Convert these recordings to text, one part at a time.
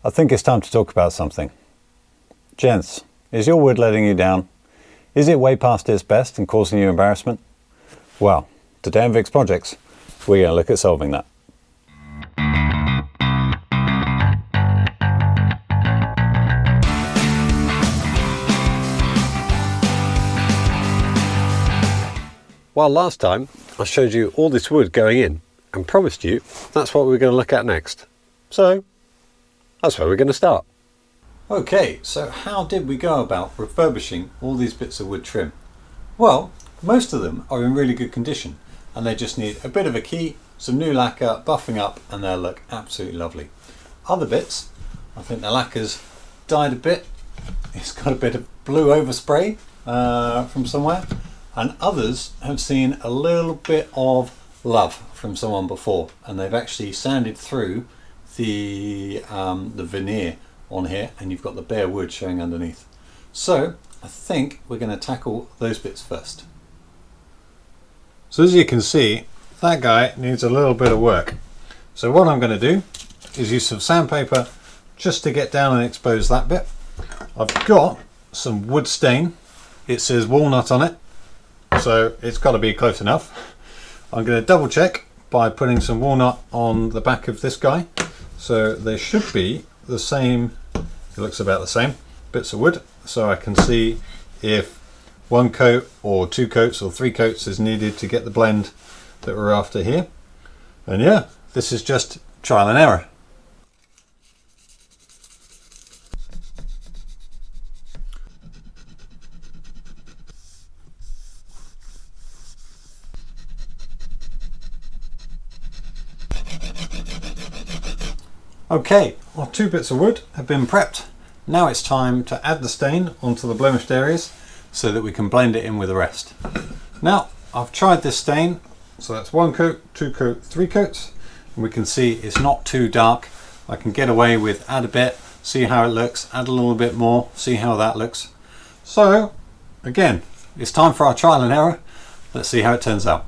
I think it's time to talk about something. Gents, is your wood letting you down? Is it way past its best and causing you embarrassment? Well, today on Vic's Projects, we're going to look at solving that. Well, last time I showed you all this wood going in and promised you that's what we're going to look at next. So that's where we're going to start. Okay, so how did we go about refurbishing all these bits of wood trim? Well, most of them are in really good condition and they just need a bit of a key, some new lacquer, buffing up, and they'll look absolutely lovely. Other bits, I think the lacquer's died a bit. It's got a bit of blue overspray from somewhere. And others have seen a little bit of love from someone before, and they've actually sanded through the veneer on here, and you've got the bare wood showing underneath. So I think we're going to tackle those bits first. So as you can see, that guy needs a little bit of work. So what I'm going to do is use some sandpaper just to get down and expose that bit. I've got some wood stain. It says walnut on it, so it's got to be close enough. I'm going to double check by putting some walnut on the back of this guy. So they should be the same, it looks about the same, bits of wood. So I can see if one coat or two coats or three coats is needed to get the blend that we're after here. And yeah, this is just trial and error. Okay, our two bits of wood have been prepped. Now it's time to add the stain onto the blemished areas so that we can blend it in with the rest. Now, I've tried this stain, so that's one coat, two coat, three coats, and we can see it's not too dark. I can get away with add a bit, see how it looks, add a little bit more, see how that looks. So, again, it's time for our trial and error. Let's see how it turns out.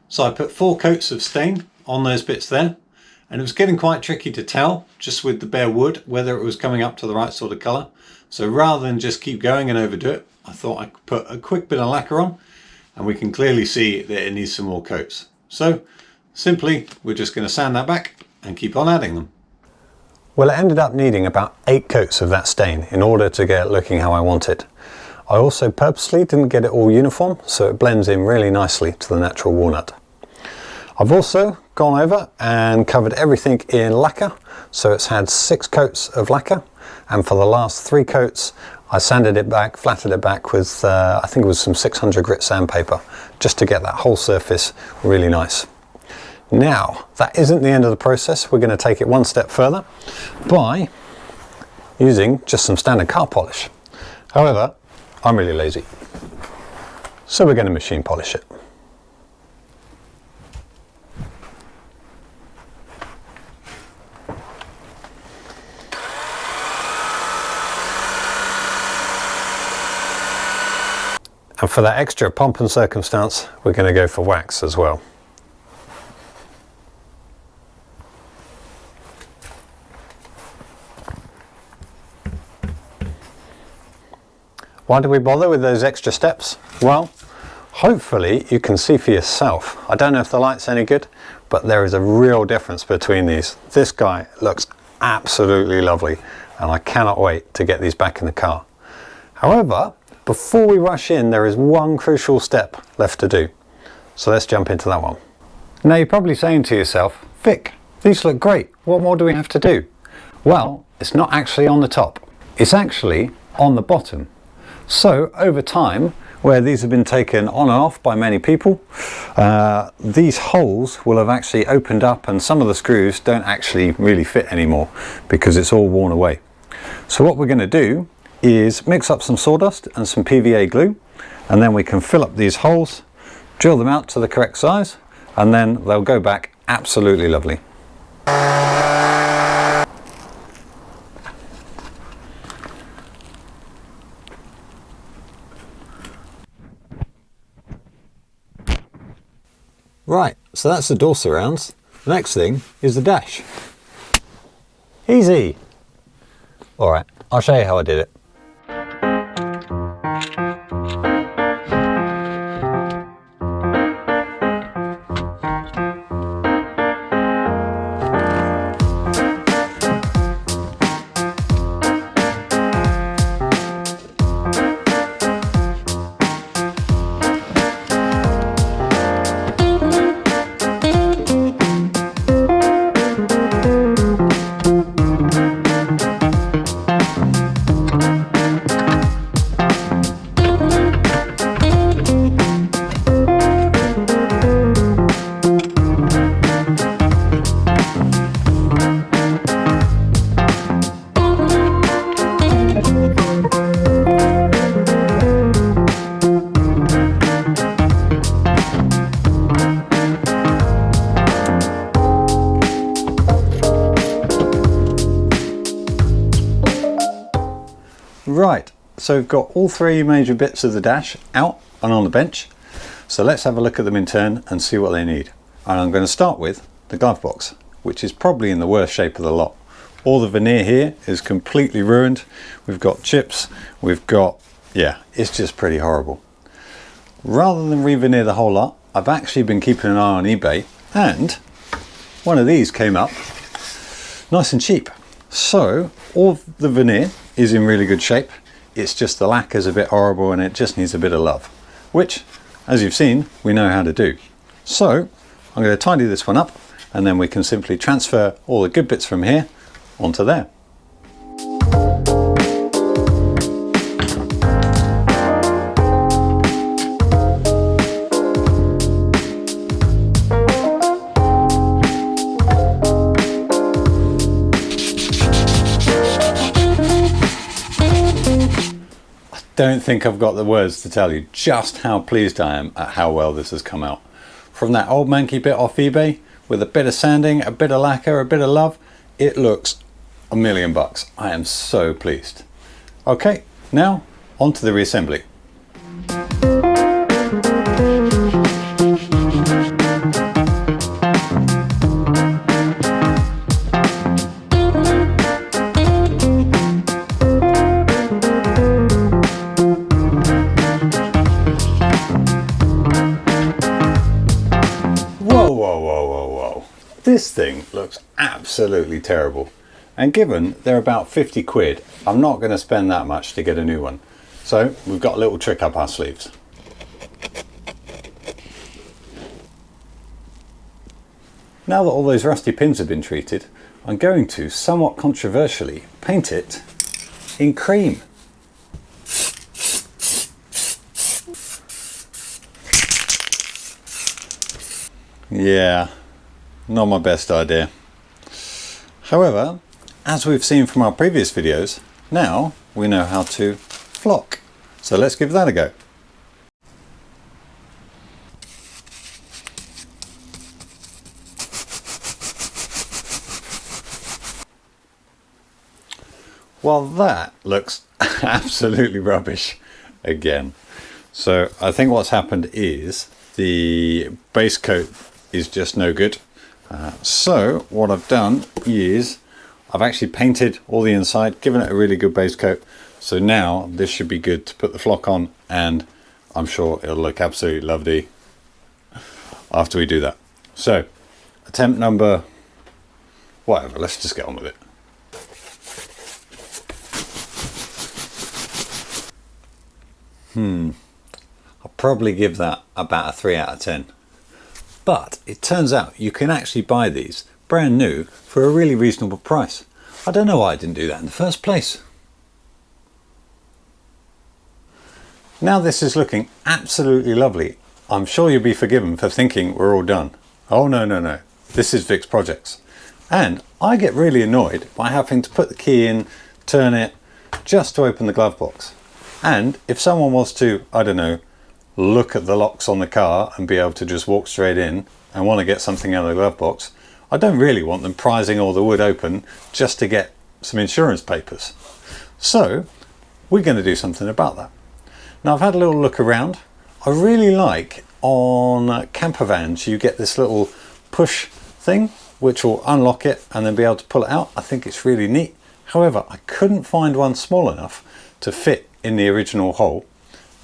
So I put 4 coats of stain on those bits there, and it was getting quite tricky to tell just with the bare wood whether it was coming up to the right sort of colour. So rather than just keep going and overdo it, I thought I could put a quick bit of lacquer on, and we can clearly see that it needs some more coats. So simply we're just going to sand that back and keep on adding them. Well, it ended up needing about 8 coats of that stain in order to get it looking how I want it. I also purposely didn't get it all uniform, so it blends in really nicely to the natural walnut. I've also gone over and covered everything in lacquer, so it's had 6 coats of lacquer, and for the last 3 coats I sanded it back, flattened it back with I think it was some 600 grit sandpaper, just to get that whole surface really nice. Now, that isn't the end of the process. We're going to take it one step further by using just some standard car polish. However, I'm really lazy, so we're going to machine polish it. And for that extra pomp and circumstance, we're going to go for wax as well. Why do we bother with those extra steps? Well, hopefully you can see for yourself. I don't know if the light's any good, but there is a real difference between these. This guy looks absolutely lovely, and I cannot wait to get these back in the car. However, before we rush in, there is one crucial step left to do. So let's jump into that one. Now you're probably saying to yourself, Vic, these look great. What more do we have to do? Well, it's not actually on the top. It's actually on the bottom. So over time, where these have been taken on and off by many people, these holes will have actually opened up, and some of the screws don't actually really fit anymore because it's all worn away. So what we're going to do is mix up some sawdust and some PVA glue, and then we can fill up these holes, drill them out to the correct size, and then they'll go back absolutely lovely. Right, so that's the door surrounds. The next thing is the dash. Easy. All right, I'll show you how I did it. Right, so we've got all three major bits of the dash out and on the bench. So let's have a look at them in turn and see what they need. And I'm going to start with the glove box, which is probably in the worst shape of the lot. All the veneer here is completely ruined. We've got chips, we've got, yeah, it's just pretty horrible. Rather than re-veneer the whole lot, I've actually been keeping an eye on eBay, and one of these came up nice and cheap. So all of the veneer is in really good shape. It's just the lacquer's a bit horrible and it just needs a bit of love, which, as you've seen, we know how to do. So I'm going to tidy this one up, and then we can simply transfer all the good bits from here onto there. Don't think I've got the words to tell you just how pleased I am at how well this has come out. From that old manky bit off eBay, with a bit of sanding, a bit of lacquer, a bit of love, it looks $1,000,000. I am so pleased. Okay, now on to the reassembly. This thing looks absolutely terrible, and given they're about 50 quid, I'm not going to spend that much to get a new one. So we've got a little trick up our sleeves. Now that all those rusty pins have been treated, I'm going to, somewhat controversially, paint it in cream. Yeah. Not my best idea. However, as we've seen from our previous videos, now we know how to flock. So let's give that a go. Well, that looks absolutely rubbish again. So I think what's happened is the base coat is just no good. So what I've done is I've actually painted all the inside, given it a really good base coat. So now this should be good to put the flock on, and I'm sure it'll look absolutely lovely after we do that. So attempt number, whatever, let's just get on with it. I'll probably give that about a 3 out of 10. But it turns out you can actually buy these brand new for a really reasonable price. I don't know why I didn't do that in the first place. Now this is looking absolutely lovely. I'm sure you'll be forgiven for thinking we're all done. Oh no, no, no. This is Vic's Projects. And I get really annoyed by having to put the key in, turn it, just to open the glove box. And if someone was to, I don't know, look at the locks on the car and be able to just walk straight in and want to get something out of the glove box, I don't really want them prizing all the wood open just to get some insurance papers. So we're going to do something about that. Now I've had a little look around. I really like on camper vans you get this little push thing which will unlock it and then be able to pull it out. I think it's really neat. However, I couldn't find one small enough to fit in the original hole,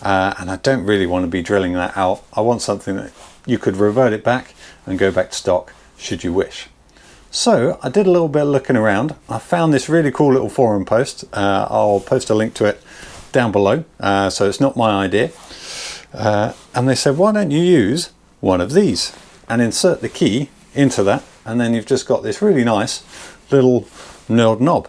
and I don't really want to be drilling that out. I want something that you could revert it back and go back to stock should you wish. So I did a little bit of looking around. I found this really cool little forum post. I'll post a link to it down below, so it's not my idea. And they said, why don't you use one of these and insert the key into that, and then you've just got this really nice little knurled knob.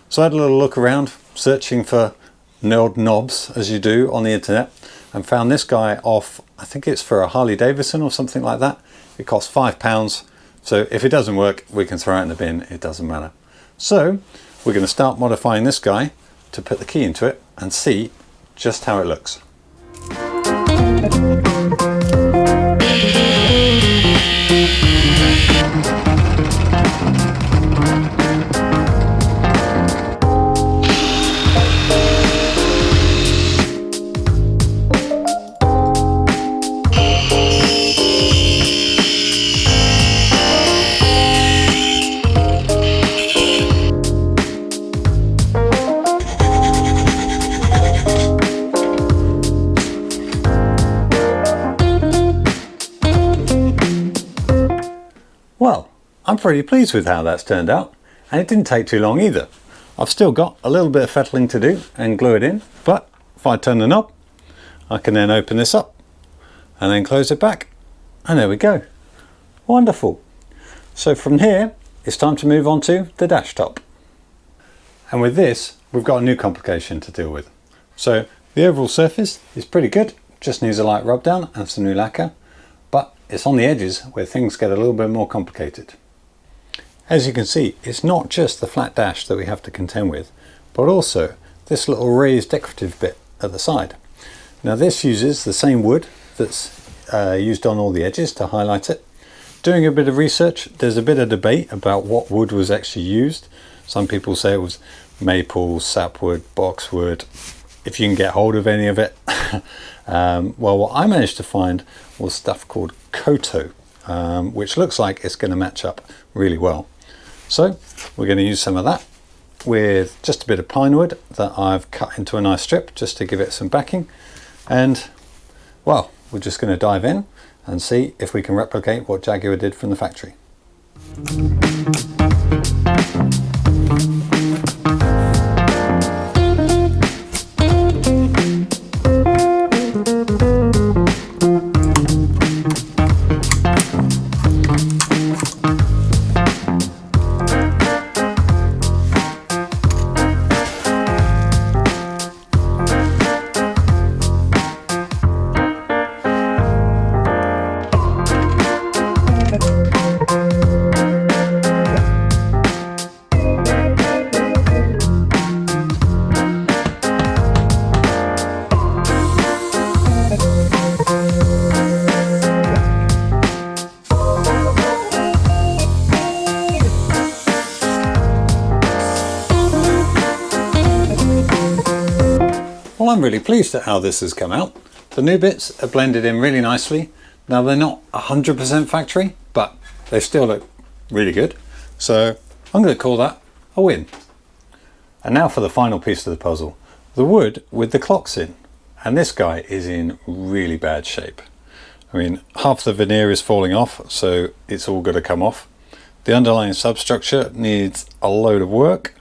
So I had a little look around searching for knurled knobs as you do on the internet, and found this guy off, I think it's for a Harley Davidson or something like that. It costs £5. So if it doesn't work, we can throw it in the bin, it doesn't matter. So we're going to start modifying this guy to put the key into it and see just how it looks. Well, I'm pretty pleased with how that's turned out, and it didn't take too long either. I've still got a little bit of fettling to do and glue it in, but if I turn the knob, I can then open this up and then close it back, and there we go. Wonderful. So from here, it's time to move on to the dash top. And with this, we've got a new complication to deal with. So the overall surface is pretty good, just needs a light rub down and some new lacquer. But it's on the edges where things get a little bit more complicated. As you can see, it's not just the flat dash that we have to contend with, but also this little raised decorative bit at the side. Now this uses the same wood that's used on all the edges to highlight it. Doing a bit of research, there's a bit of debate about what wood was actually used. Some people say it was maple, sapwood, boxwood, if you can get hold of any of it. Well, what I managed to find was stuff called Koto, which looks like it's going to match up really well. So we're going to use some of that with just a bit of pine wood that I've cut into a nice strip just to give it some backing. And well, we're just going to dive in and see if we can replicate what Jaguar did from the factory. Well, I'm really pleased at how this has come out. The new bits are blended in really nicely. Now they're not 100% factory, but they still look really good. So I'm going to call that a win. And now for the final piece of the puzzle, the wood with the clocks in. And this guy is in really bad shape. I mean, half the veneer is falling off, so it's all got to come off. The underlying substructure needs a load of work,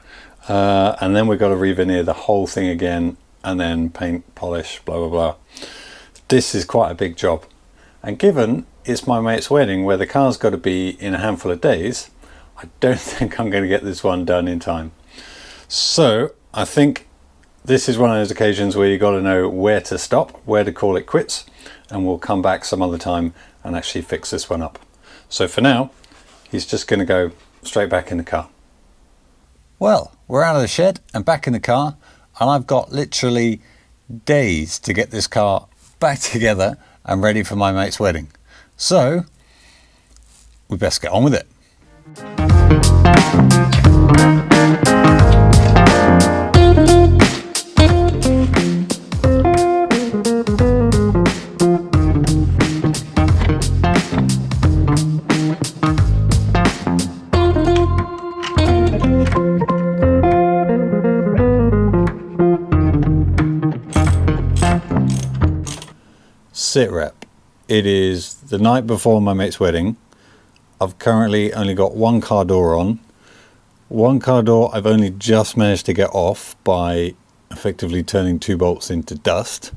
and then we've got to re-veneer the whole thing again, and then paint, polish, blah blah blah. This is quite a big job, and given it's my mate's wedding where the car's got to be in a handful of days, I don't think I'm going to get this one done in time. So I think this is one of those occasions where you got to know where to stop, where to call it quits, and we'll come back some other time and actually fix this one up. So for now, he's just going to go straight back in the car. Well, we're out of the shed and back in the car, and I've got literally days to get this car back together and ready for my mate's wedding. So we best get on with it. sit rep. It is the night before my mate's wedding. I've currently only got one car door on. One car door I've only just managed to get off by effectively turning 2 bolts into dust.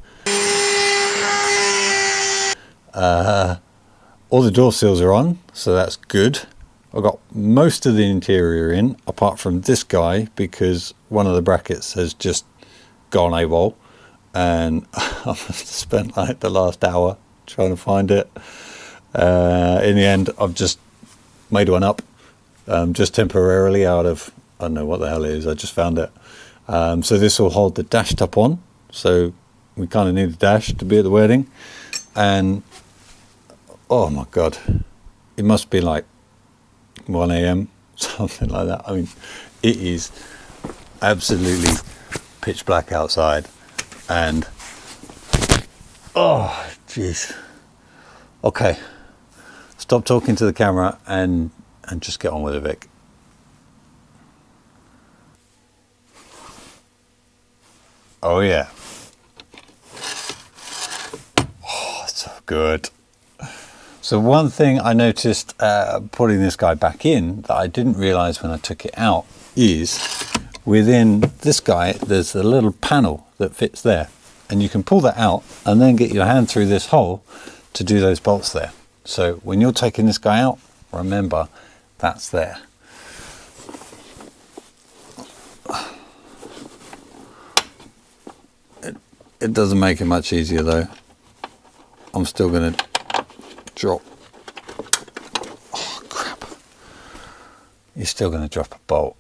All the door seals are on, so that's good. I've got most of the interior in, apart from this guy, because one of the brackets has just gone AWOL, and I've spent like the last hour trying to find it. In the end, I've just made one up, just temporarily out of, I don't know what the hell it is, I just found it. So this will hold the dash top on, so we kind of need a dash to be at the wedding. And oh my god, it must be like 1 a.m, something like that. I mean, it is absolutely pitch black outside, and oh jeez. Okay, stop talking to the camera and just get on with it, Vic. Oh yeah. Oh, so good. So one thing I noticed putting this guy back in that I didn't realize when I took it out is within this guy there's a little panel that fits there, and you can pull that out and then get your hand through this hole to do those bolts there. So when you're taking this guy out, remember that's there. It doesn't make it much easier though. I'm still going to drop. Oh crap. You're still going to drop a bolt.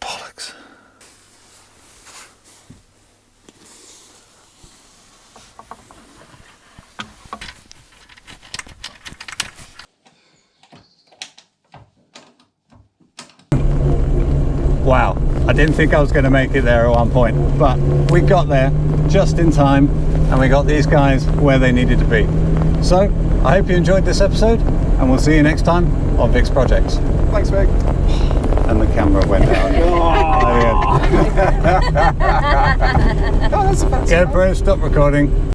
Bollocks. Wow, I didn't think I was going to make it there at one point, but we got there just in time, and we got these guys where they needed to be. So I hope you enjoyed this episode, and we'll see you next time on Vic's Projects. Thanks, Vic. And the camera went out. Oh, that's a fancy GoPro, stop recording.